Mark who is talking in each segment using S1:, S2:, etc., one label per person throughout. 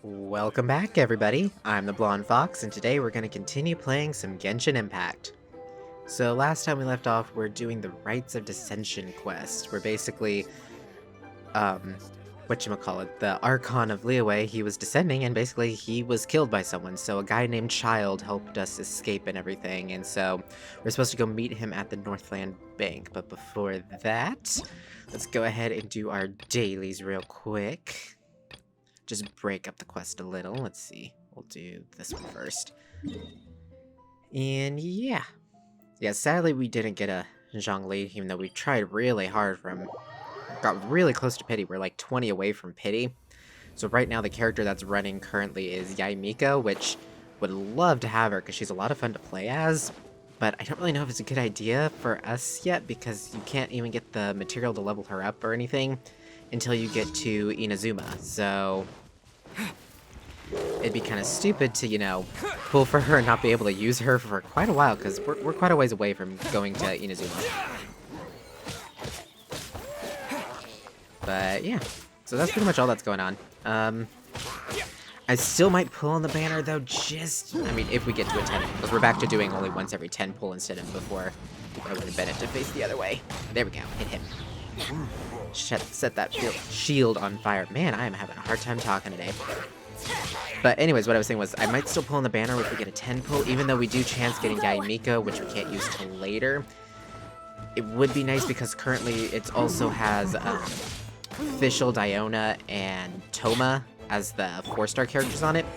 S1: Welcome back, everybody. I'm the Blonde Fox, and today we're going to continue playing some Genshin Impact. So last time we left off, we're doing the Rites of Dissension quest. We're basically, whatchamacallit, the Archon of Liyue, he was descending, and basically he was killed by someone, so a guy named Child helped us escape and everything, and so we're supposed to go meet him at the Northland Bank. But before that, let's go ahead and do our dailies real quick. Just break up the quest a little. Let's see. We'll do this one first. And yeah. Yeah, sadly we didn't get a Zhongli, even though we tried really hard for him. Got really close to pity. We're like 20 away from pity. So right now the character that's running currently is miHo, which would love to have her because she's a lot of fun to play as. But I don't really know if it's a good idea for us yet because you can't even get the material to level her up or anything until you get to Inazuma, so it'd be kind of stupid to, you know, pull for her and not be able to use her for quite a while, because we're quite a ways away from going to Inazuma. But yeah, so that's pretty much all that's going on. I still might pull on the banner, though, I mean, if we get to a 10, because we're back to doing only once every 10 pull instead of before. I would have been it to face the other way. There we go, hit him. Set that shield on fire. Man, I am having a hard time talking today. But anyways, what I was saying was I might still pull on the banner if we get a 10 pull, even though we do chance getting miHo, which we can't use till later. It would be nice because currently it also has Fischl, Diona, and Thoma as the 4-star characters on it.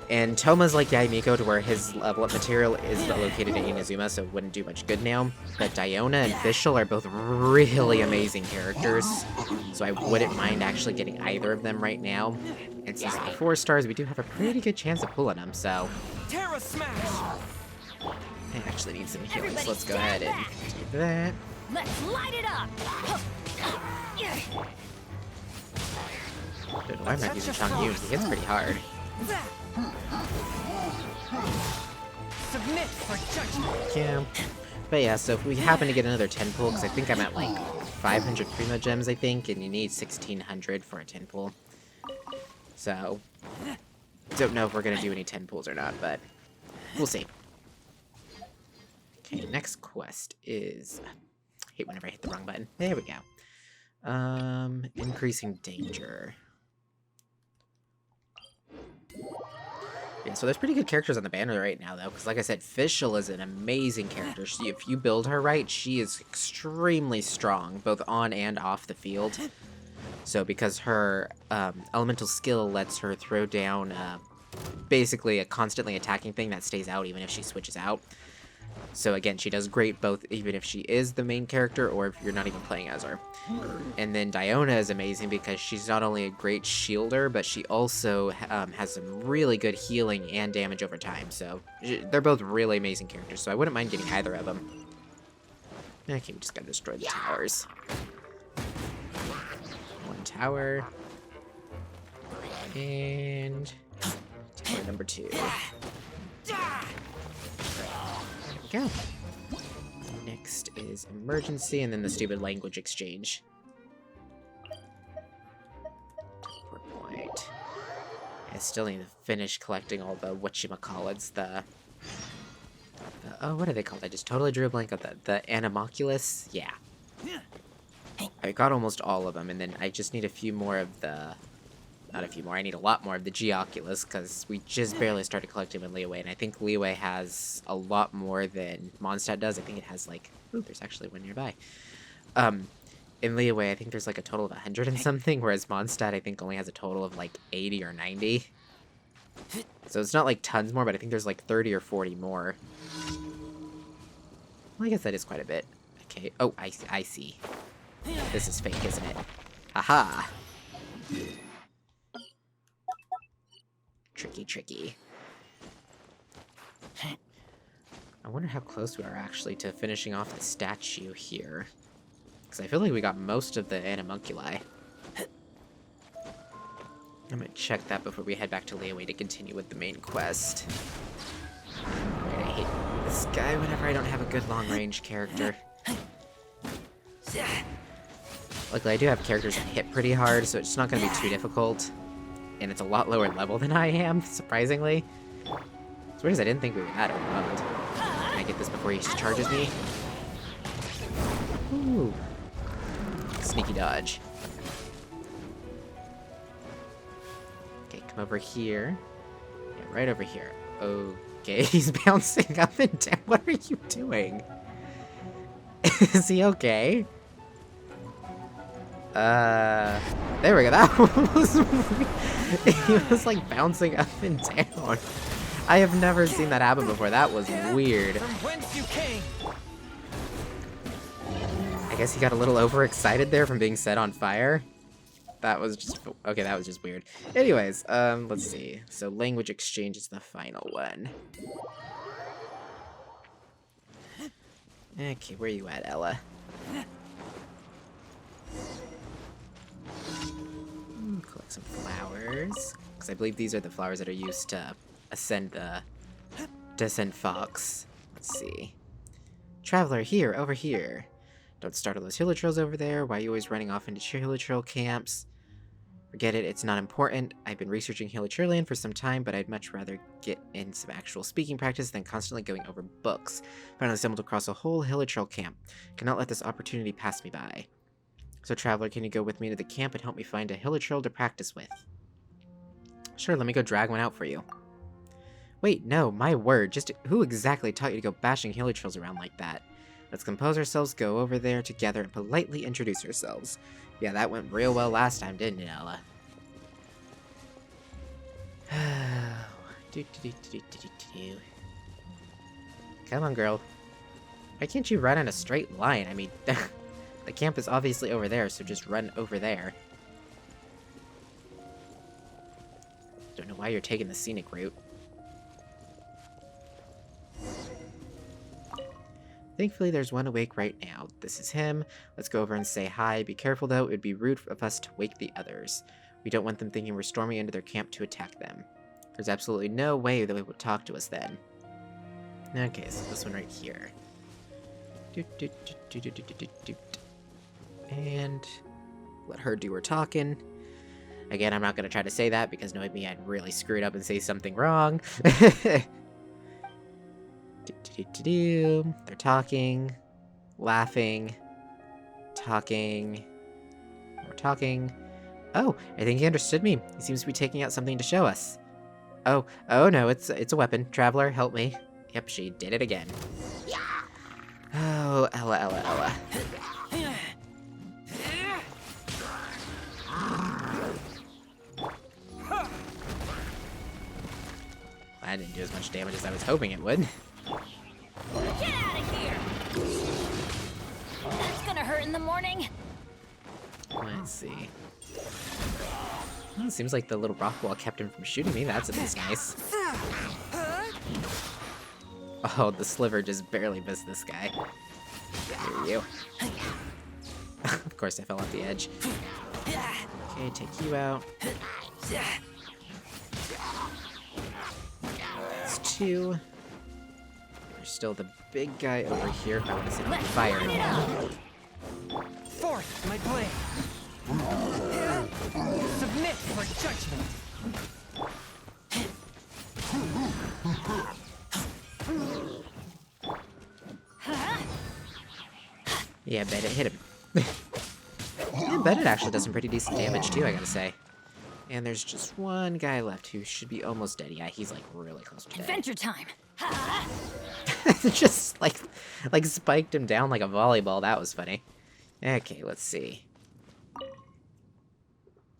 S1: And Toma's like miHo to where his level up material is located in Inazuma, so it wouldn't do much good now. But Diona and Fischl are both really amazing characters, so I wouldn't mind actually getting either of them right now. And since they're 4 stars, we do have a pretty good chance of pulling them, so
S2: Terra Smash!
S1: I actually need some healing, so let's go ahead and do that.
S3: Let's light it up!
S1: Dude, why am I using Changyun? He hits pretty hard.
S2: Submit for judgment.
S1: Yeah. But yeah, so if we happen to get another 10 pull, because I think I'm at like 500 Primo Gems, I think, and you need 1600 for a 10 pull. So, don't know if we're going to do any 10 pulls or not, but we'll see. Okay, next quest is... I hate whenever I hit the wrong button. There we go. Increasing danger. Yeah, so there's pretty good characters on the banner right now, though, because like I said, Fischl is an amazing character. If you build her right, she is extremely strong, both on and off the field. So because her elemental skill lets her throw down basically a constantly attacking thing that stays out even if she switches out. So again, she does great both even if she is the main character or if you're not even playing as her. And then Diona is amazing because she's not only a great shielder, but she also has some really good healing and damage over time. So they're both really amazing characters, so I wouldn't mind getting either of them. Okay, we just gotta destroy the towers. One tower. And tower number 2. Go. Next is emergency, and then the stupid language exchange. Teleport point. I still need to finish collecting all the whatchamacallits, oh, what are they called? I just totally drew a blank on the Animoculus? Yeah. I got almost all of them, and then I just need a few more of the... Not a few more, I need a lot more of the Geoculus, because we just barely started collecting in Liyue, and I think Liyue has a lot more than Mondstadt does. I think it has, like... Ooh, there's actually one nearby. In Liyue, I think there's, like, a total of 100 and something, whereas Mondstadt, I think, only has a total of, like, 80 or 90. So it's not, like, tons more, but I think there's, like, 30 or 40 more. Well, I guess that is quite a bit. Okay, oh, I see. This is fake, isn't it? Haha! Tricky. I wonder how close we are actually to finishing off the statue here. Because I feel like we got most of the Animunculi. I'm gonna check that before we head back to Liyue to continue with the main quest. I hate this guy whenever I don't have a good long-range character. Luckily, I do have characters that hit pretty hard, so it's not going to be too difficult. and it's a lot lower level than I am, surprisingly. As weird as I didn't think we were that overwhelmed. Can I get this before he charges me? Ooh. Sneaky dodge. Okay, come over here. Yeah, right over here. Okay, he's bouncing up and down. What are you doing? Is he okay? There we go. That was weird. He was like bouncing up and down. I have never seen that happen before. That was weird.
S2: From whence you came.
S1: I guess he got a little overexcited there from being set on fire. That was just okay. That was just weird. Anyways, let's see. So language exchange is the final one. Okay, where you at, Ella? Collect some flowers, because I believe these are the flowers that are used to ascend Fox. Let's see. Traveler, here, over here. Don't startle those hilichurls over there. Why are you always running off into hilichurl camps? Forget it, it's not important. I've been researching hilichurlian for some time, but I'd much rather get in some actual speaking practice than constantly going over books. Finally stumbled across a whole hilichurl camp. Cannot let this opportunity pass me by. So, Traveler, can you go with me to the camp and help me find a hilichurl to practice with? Sure, let me go drag one out for you. Wait, no, my word, just who exactly taught you to go bashing hilichurls around like that? Let's compose ourselves, go over there together, and politely introduce ourselves. Yeah, that went real well last time, didn't it, Ella? Come on, girl. Why can't you run in a straight line? I mean, the camp is obviously over there, so just run over there. Don't know why you're taking the scenic route. Thankfully, there's one awake right now. This is him. Let's go over and say hi. Be careful, though. It would be rude of us to wake the others. We don't want them thinking we're storming into their camp to attack them. There's absolutely no way that they would talk to us then. Okay, so this one right here. And let her do her talking. Again, I'm not going to try to say that because knowing me, I'd really screw it up and say something wrong. They're talking, laughing, talking, more talking. Oh, I think he understood me. He seems to be taking out something to show us. Oh no, it's a weapon. Traveler, help me. Yep, she did it again. Oh, Ella. That didn't do as much damage as I was hoping it would.
S3: Get out of here! That's gonna hurt in the morning.
S1: Let's see. Well, it seems like the little rock wall kept him from shooting me. That's at least nice. Oh, the sliver just barely missed this guy. Here you. Of course, I fell off the edge. Okay, take you out. That's two. There's still the big guy over here who I want to set on fire.
S2: Forth my blade. Submit for judgment.
S1: Yeah, I bet it hit him. I bet it actually does some pretty decent damage too, I gotta say. And there's just one guy left who should be almost dead. Yeah, he's like really close to dead.
S3: Adventure time.
S1: Just like spiked him down like a volleyball. That was funny. Okay, let's see.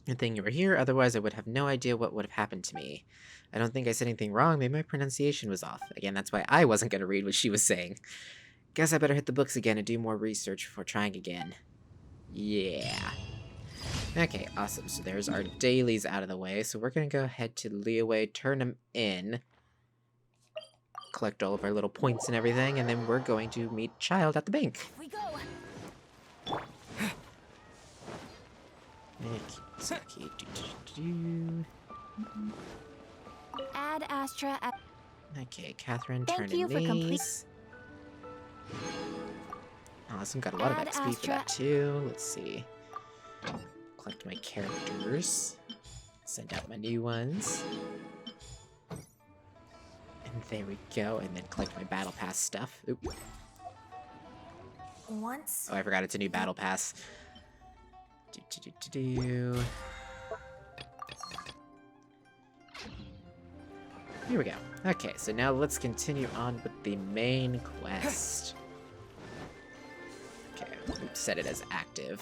S1: Good thing you were here, otherwise I would have no idea what would have happened to me. I don't think I said anything wrong, maybe my pronunciation was off. Again, that's why I wasn't gonna read what she was saying. Guess I better hit the books again and do more research before trying again. Yeah. Okay, awesome. So there's our dailies out of the way. So we're gonna go ahead to Leeway, turn them in, collect all of our little points and everything, and then we're going to meet Child at the bank.
S3: Here we go. Add Astra.
S1: Okay, Catherine,
S3: Thank
S1: turn
S3: you
S1: in
S3: for
S1: these. Awesome, got a lot of
S3: Add
S1: XP for that too. Let's see. Collect my characters. Send out my new ones. And there we go, and then collect my battle pass stuff. Oop.
S3: Once.
S1: Oh, I forgot it's a new battle pass. Here we go. Okay, so now let's continue on with the main quest. Okay, oops, set it as active.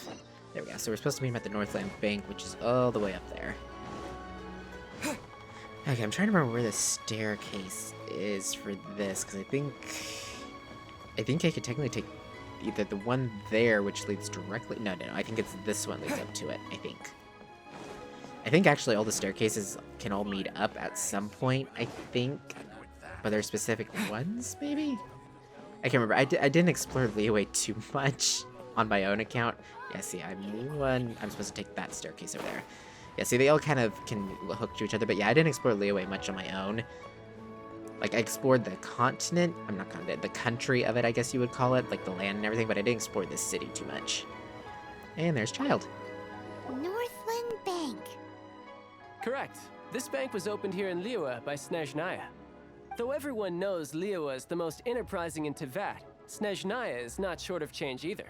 S1: There we go. So we're supposed to meet him at the Northland Bank, which is all the way up there. Okay, I'm trying to remember where the staircase is for this, because I think I could technically take either the one there, which leads directly... No, I think it's this one leads up to it, I think. I think actually all the staircases can all meet up at some point, I think. But there are specific ones, maybe? I can't remember. I didn't explore Liyue too much on my own account. Yeah, see, I'm supposed to take that staircase over there. Yeah, see, they all kind of can hook to each other, but yeah, I didn't explore Liyue much on my own. Like, I explored the continent, the country of it, I guess you would call it, like the land and everything, but I didn't explore the city too much. And there's Child.
S4: Northland Bank.
S5: Correct. This bank was opened here in Liyue by Snezhnaya. Though everyone knows Liyue is the most enterprising in Teyvat, Snezhnaya is not short of change either.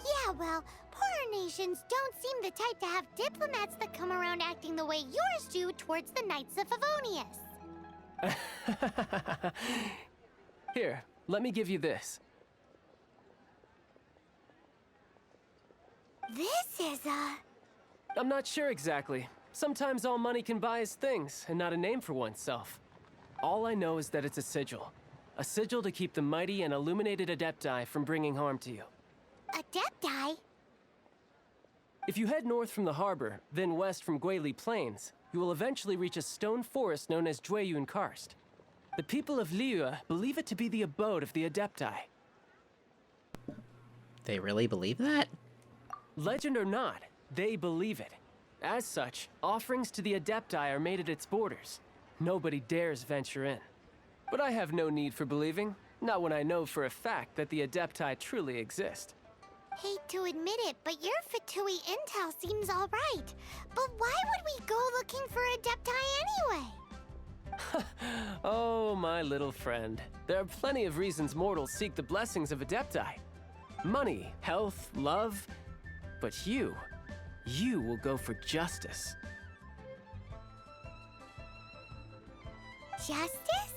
S4: Yeah, well, poorer nations don't seem the type to have diplomats that come around acting the way yours do towards the Knights of Favonius.
S5: Here, let me give you this.
S4: This is
S5: I'm not sure exactly. Sometimes all money can buy is things, and not a name for oneself. All I know is that it's a sigil. A sigil to keep the mighty and illuminated Adepti from bringing harm to you.
S4: Adepti?
S5: If you head north from the harbor, then west from Guili Plains, you will eventually reach a stone forest known as Jueyun Karst. The people of Liyue believe it to be the abode of the Adepti.
S1: They really believe that?
S5: Legend or not, they believe it. As such, offerings to the Adepti are made at its borders. Nobody dares venture in. But I have no need for believing, not when I know for a fact that the Adepti truly exist.
S4: Hate to admit it, but your Fatui intel seems alright. But why would we go looking for Adepti anyway?
S5: Oh, my little friend. There are plenty of reasons mortals seek the blessings of Adepti. Money, health, love. But you will go for justice.
S4: Justice?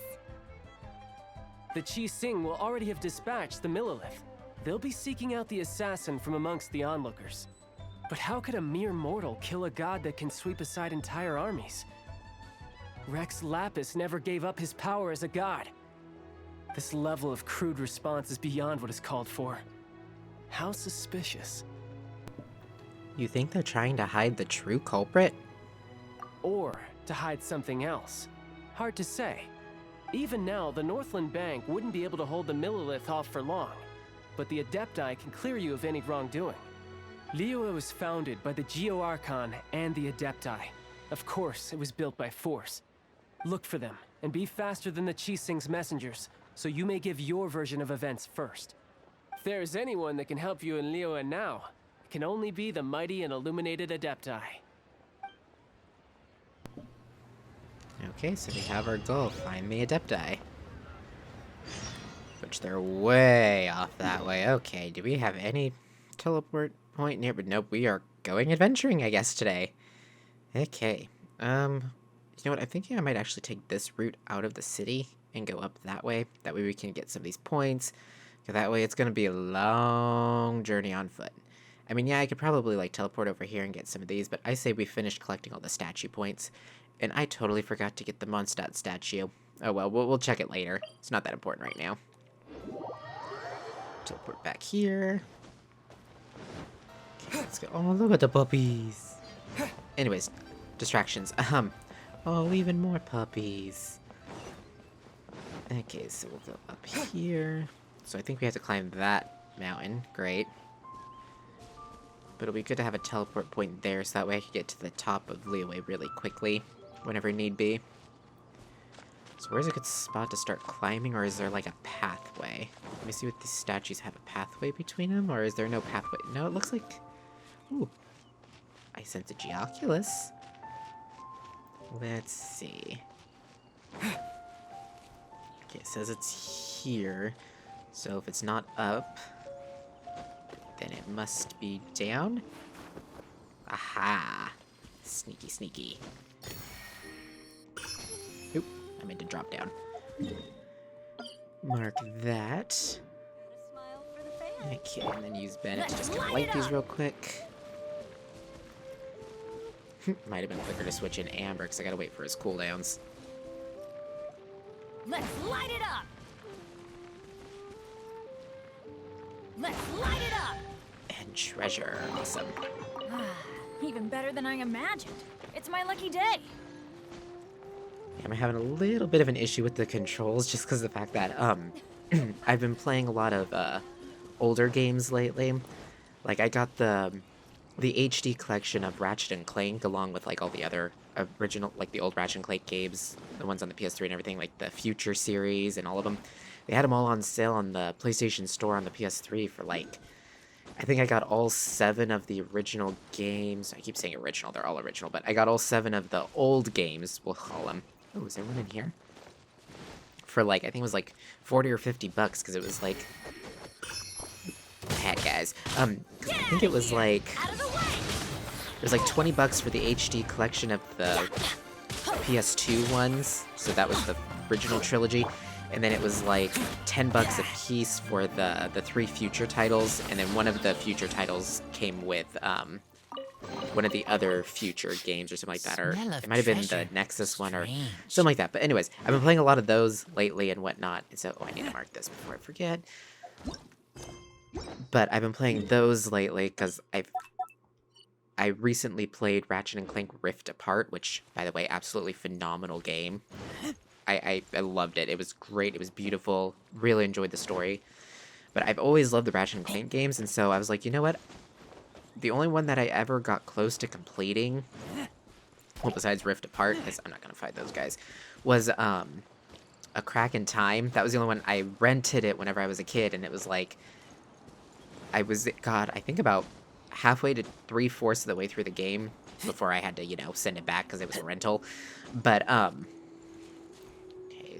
S5: The Qi Sing will already have dispatched the Millilith. They'll be seeking out the assassin from amongst the onlookers. But how could a mere mortal kill a god that can sweep aside entire armies? Rex Lapis never gave up his power as a god. This level of crude response is beyond what is called for. How suspicious.
S1: You think they're trying to hide the true culprit?
S5: Or to hide something else. Hard to say. Even now, the Northland Bank wouldn't be able to hold the Millilith off for long. But the Adepti can clear you of any wrongdoing. Liyue was founded by the Geo-Archon and the Adepti. Of course, it was built by force. Look for them, and be faster than the Qi Sing's messengers, so you may give your version of events first. If there is anyone that can help you in Liyue now, it can only be the mighty and illuminated Adepti.
S1: Okay, so we have our goal, find the Adepti. Which they're way off that way. Okay, do we have any teleport point near? But nope, we are going adventuring, I guess, today. Okay, you know what, I think I might actually take this route out of the city and go up that way. That way we can get some of these points. That way it's going to be a long journey on foot. I mean, yeah, I could probably, like, teleport over here and get some of these, but I say we finish collecting all the statue points. And I totally forgot to get the Mondstadt statue. Oh well, we'll check it later. It's not that important right now. Teleport back here. Okay, let's go. Oh, look at the puppies. Anyways, distractions. Oh, even more puppies. Okay, so we'll go up here. So I think we have to climb that mountain. Great. But it'll be good to have a teleport point there, so that way I can get to the top of Liyue really quickly, whenever need be. So where's a good spot to start climbing, or is there like a pathway? Let me see what these statues have, a pathway between them, or is there no pathway? No, it looks like... Ooh. I sense a Geoculus. let's see. Okay, it says it's here. So if it's not up, then it must be down. Aha! Sneaky, sneaky. Oop, I meant to drop down. Mark that. Okay, and then use Bennett to just kind of light these real quick. Might have been quicker to switch in Amber, because I gotta wait for his cooldowns.
S3: Let's light it up! Let's light it up!
S1: And treasure. Awesome.
S3: Even better than I imagined. It's my lucky day.
S1: I'm having a little bit of an issue with the controls, just because of the fact that, I've been playing a lot of, older games lately. Like, I got the HD collection of Ratchet and Clank, along with, like, all the other original, like, the old Ratchet and Clank games, the ones on the PS3 and everything, like the Future series and all of them. They had them all on sale on the PlayStation Store on the PS3 for, like, I think I got all 7 of the original games. I keep saying original, they're all original, but I got all 7 of the old games, we'll call them. Oh, is there one in here? For, like, I think it was, like, 40 or 50 bucks, because it was, like... Heck, guys. 'Cause I think it was, like... It was, like, 20 bucks for the HD collection of the PS2 ones, so that was the original trilogy. And then it was like 10 bucks a piece for the 3 future titles, and then one of the future titles came with one of the other future games or something like that, or it might have been the Nexus one or something like that. But anyways, I've been playing a lot of those lately and whatnot, and so I need to mark this before I forget. But I've been playing those lately because I recently played Ratchet and Clank Rift Apart, which, by the way, absolutely phenomenal game. I loved it. It was great. It was beautiful. Really enjoyed the story. But I've always loved the Ratchet and Clank games, and so I was like, you know what? The only one that I ever got close to completing, well, besides Rift Apart, because I'm not going to fight those guys, was A Crack in Time. That was the only one. I rented it whenever I was a kid, and it was like, I think about halfway to 3/4 of the way through the game before I had to, you know, send it back because it was a rental. But,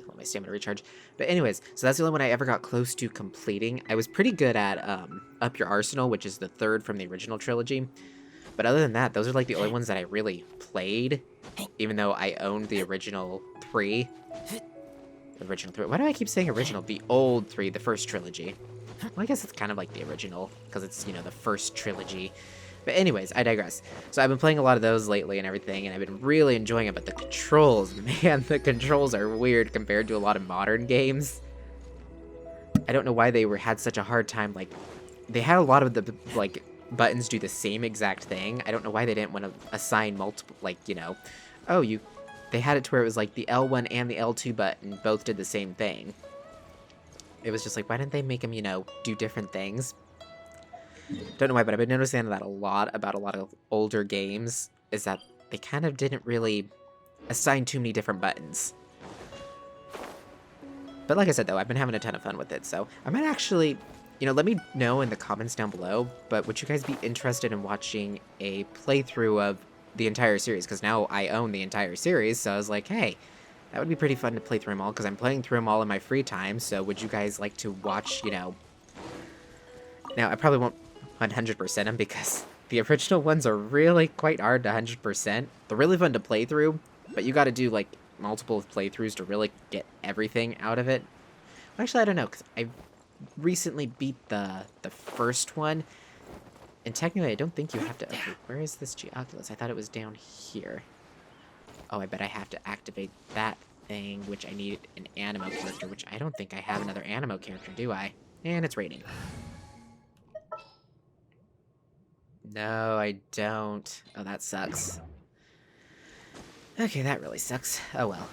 S1: let my stamina recharge. But anyways, so that's the only one I ever got close to completing. I was pretty good at Up Your Arsenal, which is the 3rd from the original trilogy. But other than that, those are like the only ones that I really played, even though I owned the original 3. The original 3. Why do I keep saying original? The old 3, the first trilogy. Well, I guess it's kind of like the original, because it's, you know, the first trilogy. But anyways, I digress. So I've been playing a lot of those lately and everything, and I've been really enjoying it, but the controls, man, the controls are weird compared to a lot of modern games. I don't know why they had such a hard time, like, they had a lot of the, like, buttons do the same exact thing. I don't know why they didn't want to assign multiple, like, you know, they had it to where it was like the L1 and the L2 button both did the same thing. It was just like, why didn't they make them, you know, do different things? Don't know why, but I've been noticing that a lot about a lot of older games, is that they kind of didn't really assign too many different buttons. But like I said, though, I've been having a ton of fun with it, so I might actually, you know, let me know in the comments down below, but would you guys be interested in watching a playthrough of the entire series? Because now I own the entire series, so I was like, hey, that would be pretty fun to play through them all, because I'm playing through them all in my free time, so would you guys like to watch, you know... Now, I probably won't 100% them, because the original ones are really quite hard to 100%. They're really fun to play through, but you gotta do, like, multiple playthroughs to really get everything out of it. Well, actually, I don't know, because I recently beat the first one, and technically I don't think you have to... Okay, where is this Geoculus? I thought it was down here. Oh, I bet I have to activate that thing, which I need an Animo character, which I don't think I have another Animo character, do I? And it's raining. No, I don't. Oh, that sucks. Okay, that really sucks. Oh well.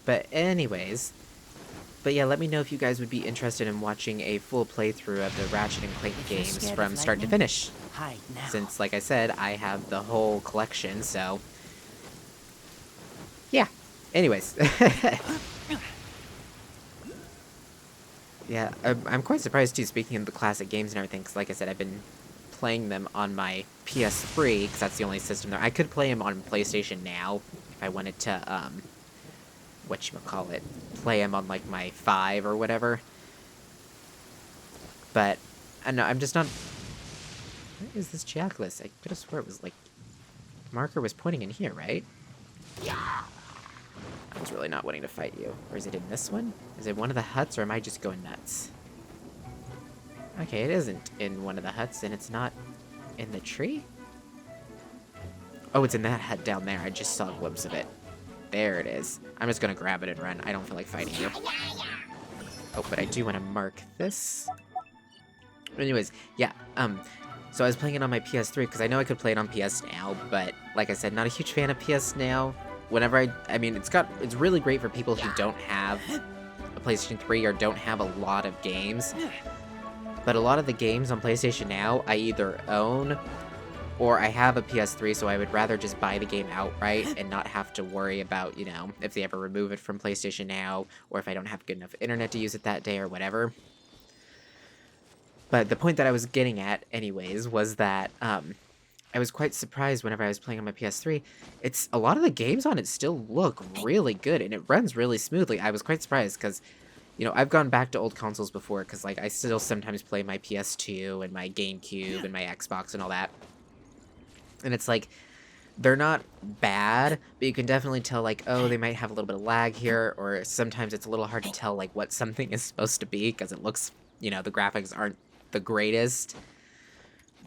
S1: But anyways... But yeah, let me know if you guys would be interested in watching a full playthrough of the Ratchet and Clank games from start to finish.
S2: Hide now.
S1: Since, like I said, I have the whole collection, so... Yeah. Anyways. Yeah, I'm quite surprised, too, speaking of the classic games and everything, because like I said, I've been playing them on my PS3, because that's the only system there. I could play them on PlayStation Now if I wanted to, whatchamacallit, play them on, like, my 5 or whatever. But, I don't know, I'm just not... Where is this Geoculus? I could have swore it was, like... Marker was pointing in here, right? I was really not wanting to fight you. Or is it in this one? Is it one of the huts, or am I just going nuts? Okay, it isn't in one of the huts, and it's not in the tree? Oh, it's in that hut down there. I just saw a glimpse of it. There it is. I'm just gonna grab it and run. I don't feel like fighting you. Oh, but I do want to mark this. Anyways, yeah, so I was playing it on my PS3, because I know I could play it on PS Now, but, like I said, not a huge fan of PS Now. Whenever I mean, it's really great for people who don't have a PlayStation 3 or don't have a lot of games. But a lot of the games on PlayStation Now, I either own, or I have a PS3, so I would rather just buy the game outright and not have to worry about, you know, if they ever remove it from PlayStation Now, or if I don't have good enough internet to use it that day or whatever. But the point that I was getting at, anyways, was that, I was quite surprised whenever I was playing on my PS3. A lot of the games on it still look really good, and it runs really smoothly. I was quite surprised, because, you know, I've gone back to old consoles before, because, like, I still sometimes play my PS2 and my GameCube and my Xbox and all that. And it's like, they're not bad, but you can definitely tell, like, oh, they might have a little bit of lag here, or sometimes it's a little hard to tell, like, what something is supposed to be, because it looks, you know, the graphics aren't the greatest.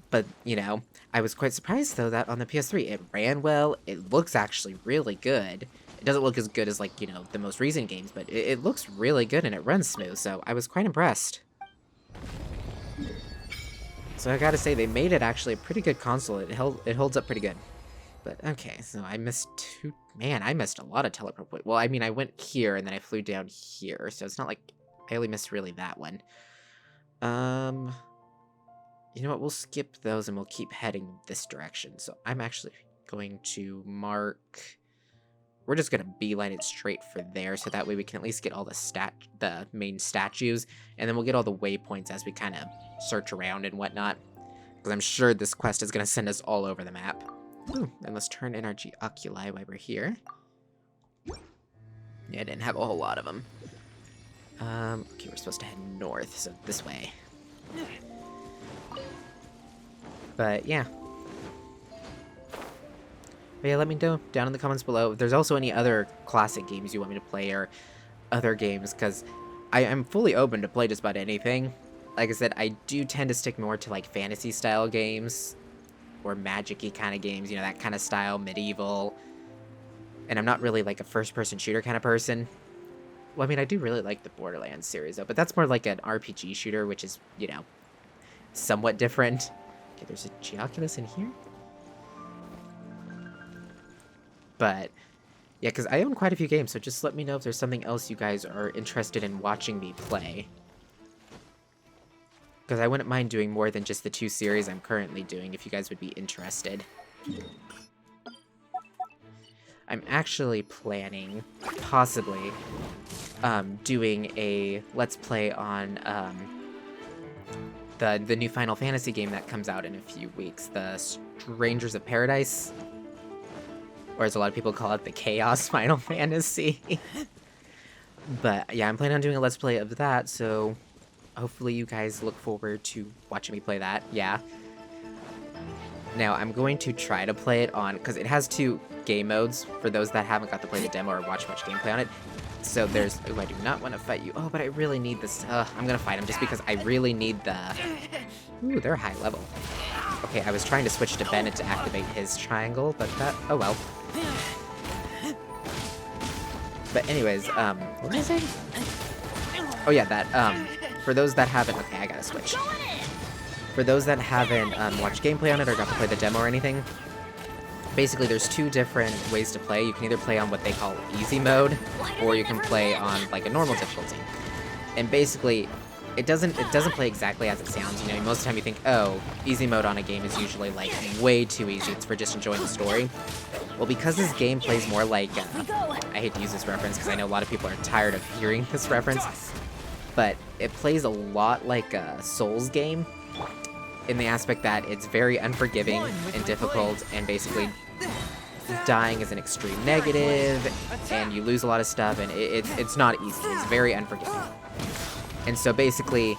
S1: But, you know, I was quite surprised, though, that on the PS3, it ran well, it looks actually really good. It doesn't look as good as, like, you know, the most recent games, but it looks really good and it runs smooth, so I was quite impressed. So I gotta say, they made it actually a pretty good console. It holds up pretty good. But, okay, so I missed I missed a lot of teleport points. Well, I mean, I went here and then I flew down here, so it's not like I only missed really that one. You know what, we'll skip those and we'll keep heading this direction. So I'm actually going to mark... We're just going to beeline it straight for there, so that way we can at least get all the main statues, and then we'll get all the waypoints as we kind of search around and whatnot. Because I'm sure this quest is going to send us all over the map. Ooh, and let's turn in our Geoculi while we're here. Yeah, I didn't have a whole lot of them. Okay, we're supposed to head north, so this way. But, yeah. But yeah, let me know down in the comments below if there's also any other classic games you want me to play, or other games, because I'm fully open to play just about anything. Like I said, I do tend to stick more to, like, fantasy-style games, or magic-y kind of games, you know, that kind of style, medieval. And I'm not really, like, a first-person shooter kind of person. Well, I mean, I do really like the Borderlands series, though, but that's more like an RPG shooter, which is, you know, somewhat different. Okay, there's a Geoculus in here. But, yeah, because I own quite a few games, so just let me know if there's something else you guys are interested in watching me play. Because I wouldn't mind doing more than just the 2 series I'm currently doing, if you guys would be interested. I'm actually planning, possibly, doing a Let's Play on, the new Final Fantasy game that comes out in a few weeks, the Strangers of Paradise, or as a lot of people call it, the Chaos Final Fantasy. But yeah, I'm planning on doing a Let's Play of that, so hopefully you guys look forward to watching me play that, yeah. Now, I'm going to try to play it on, because it has 2 game modes, for those that haven't got to play the demo or watch much gameplay on it. So there's... Oh, I do not want to fight you. Oh, but I really need this... I'm gonna fight him just because I really need the... Ooh, they're high level. Okay, I was trying to switch to Bennett to activate his triangle, but that... Oh, well. But anyways, what was I saying? Oh, yeah, that, for those that haven't... Okay, I gotta switch. For those that haven't watched gameplay on it or got to play the demo or anything, basically there's 2 different ways to play. You can either play on what they call easy mode, or you can play on like a normal difficulty. And basically, it doesn't play exactly as it sounds. You know, most of the time you think, oh, easy mode on a game is usually like way too easy. It's for just enjoying the story. Well, because this game plays more like, I hate to use this reference because I know a lot of people are tired of hearing this reference, but it plays a lot like a Souls game. in the aspect that it's very unforgiving and difficult, and basically dying is an extreme negative, and you lose a lot of stuff, and it's not easy. It's very unforgiving. And so basically,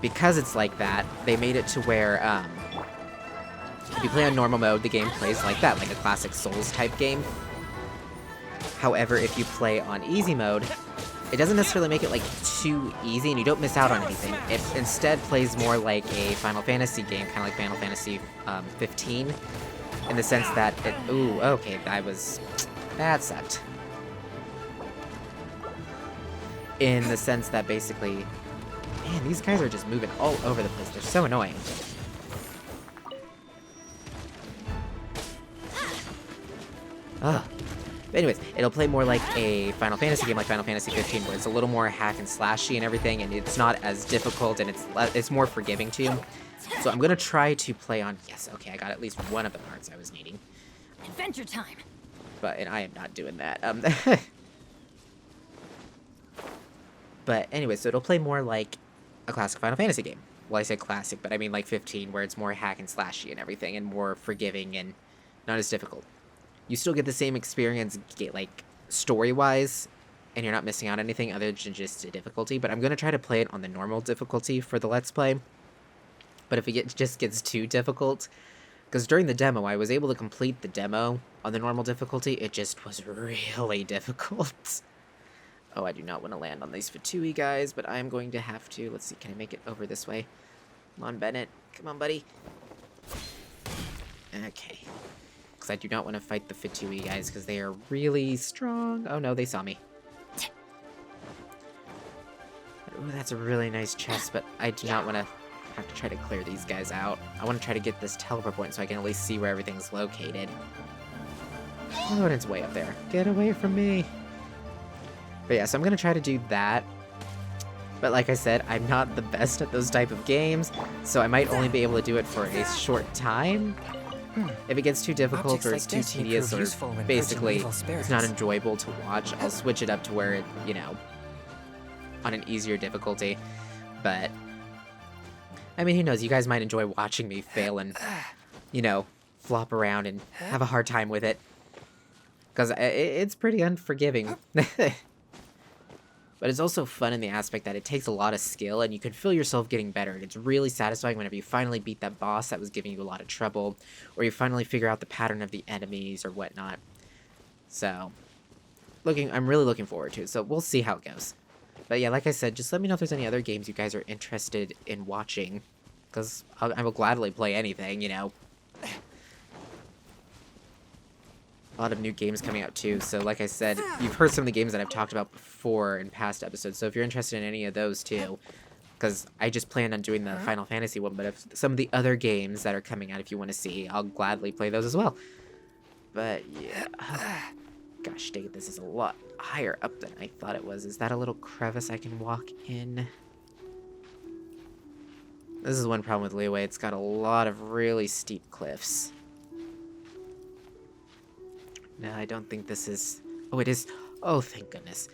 S1: because it's like that, they made it to where, if you play on normal mode, the game plays like that, like a classic Souls-type game. However, if you play on easy mode, it doesn't necessarily make it, like, too easy, and you don't miss out on anything. It instead plays more like a Final Fantasy game, kind of like Final Fantasy 15, in the sense that it... Ooh, okay, that sucked. In the sense that basically... Man, these guys are just moving all over the place. They're so annoying. Ugh. But anyways, it'll play more like a Final Fantasy game, like Final Fantasy 15, where it's a little more hack and slashy and everything, and it's not as difficult, and it's more forgiving to you. So I'm gonna try to play on... Yes, okay, I got at least one of the parts I was needing.
S3: Adventure time.
S1: And I am not doing that. But anyway, so it'll play more like a classic Final Fantasy game. Well, I say classic, but I mean like 15, where it's more hack and slashy and everything, and more forgiving and not as difficult. You still get the same experience, like, story-wise, and you're not missing out on anything other than just the difficulty, but I'm going to try to play it on the normal difficulty for the Let's Play. But if it just gets too difficult, because during the demo, I was able to complete the demo on the normal difficulty, it just was really difficult. Oh, I do not want to land on these Fatui guys, but I'm going to have to. Let's see, can I make it over this way? Come on, Bennett. Come on, buddy. Okay. Because I do not want to fight the Fatui guys, because they are really strong. Oh no, they saw me. Ooh, that's a really nice chest, but I do not want to have to try to clear these guys out. I want to try to get this teleport point so I can at least see where everything's located. Oh, and it's way up there. Get away from me! But yeah, so I'm going to try to do that. But like I said, I'm not the best at those type of games, so I might only be able to do it for a short time. If it gets too difficult or it's too tedious or basically it's not enjoyable to watch, I'll switch it up to where it, you know, on an easier difficulty. But, I mean, who knows, you guys might enjoy watching me fail and, you know, flop around and have a hard time with it. Because it's pretty unforgiving. But it's also fun in the aspect that it takes a lot of skill, and you can feel yourself getting better. And it's really satisfying whenever you finally beat that boss that was giving you a lot of trouble, or you finally figure out the pattern of the enemies or whatnot. So, I'm really looking forward to it. So we'll see how it goes. But yeah, like I said, just let me know if there's any other games you guys are interested in watching, because I will gladly play anything, you know. A lot of new games coming out too, so like I said, you've heard some of the games that I've talked about before in past episodes, so if you're interested in any of those too, because I just planned on doing the Final Fantasy one, but if some of the other games that are coming out, if you want to see, I'll gladly play those as well. But yeah, gosh dang it, this is a lot higher up than I thought it was. Is that a little crevice I can walk in? This is one problem with Leeway, it's got a lot of really steep cliffs. No, I don't think this is... Oh, it is... Oh, thank goodness.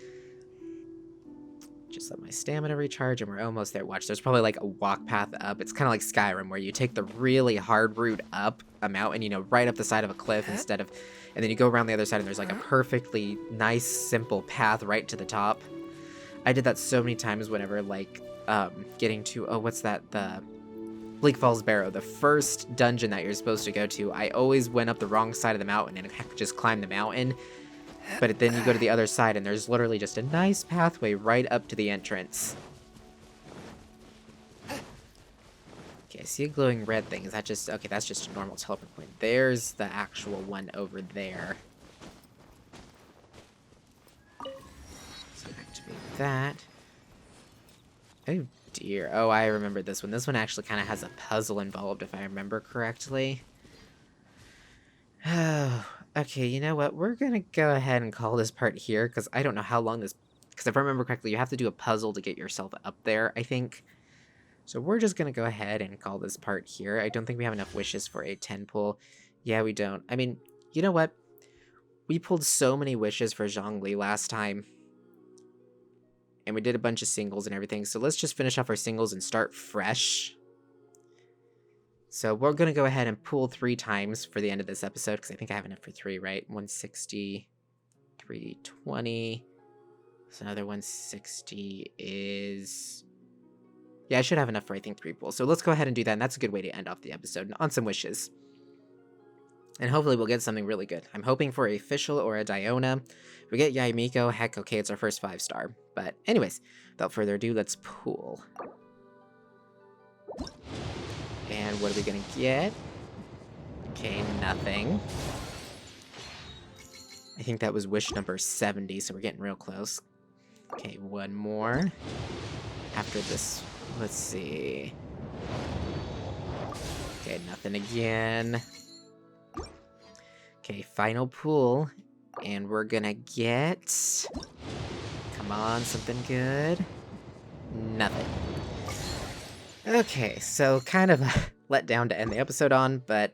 S1: Just let my stamina recharge, and we're almost there. Watch, there's probably, like, a walk path up. It's kind of like Skyrim, where you take the really hard route up a mountain, you know, right up the side of a cliff instead of... And then you go around the other side, and there's, like, a perfectly nice, simple path right to the top. I did that so many times whenever, like, getting to... Oh, what's that? The... Bleak Falls Barrow, the first dungeon that you're supposed to go to, I always went up the wrong side of the mountain and just climbed the mountain. But then you go to the other side and there's literally just a nice pathway right up to the entrance. Okay, I see a glowing red thing. Is that just... Okay, that's just a normal teleport point. There's the actual one over there. So activate that. Oh dear. Oh, I remember this one. This one actually kind of has a puzzle involved, if I remember correctly. Oh, okay, you know what? We're gonna go ahead and call this part here, because I don't know how long this... Because if I remember correctly, you have to do a puzzle to get yourself up there, I think. So we're just gonna go ahead and call this part here. I don't think we have enough wishes for a 10 pull. Yeah, we don't. I mean, you know what? We pulled so many wishes for Zhongli last time. And we did a bunch of singles and everything, so let's just finish off our singles and start fresh. So we're going to go ahead and pool 3 times for the end of this episode, because I think I have enough for 3, right? 160, 320. So another 160 is... Yeah, I should have enough for, I think, 3 pools. So let's go ahead and do that, and that's a good way to end off the episode, on some wishes. And hopefully we'll get something really good. I'm hoping for a Fischl or a Diona. If we get Yaimiko, heck, okay, it's our first 5-star. But anyways, without further ado, let's pool. And what are we gonna get? Okay, nothing. I think that was wish number 70, so we're getting real close. Okay, one more. After this, let's see. Okay, nothing again. Okay, final pool. And we're gonna get... Come on, something good. Nothing. Okay, so kind of a letdown to end the episode on, but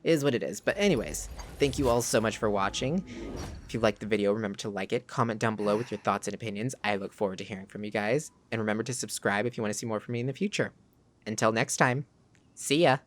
S1: is what it is. But anyways, thank you all so much for watching. If you liked the video, remember to like it, comment down below with your thoughts and opinions. I look forward to hearing from you guys. And remember to subscribe if you want to see more from me in the future. Until next time, see ya!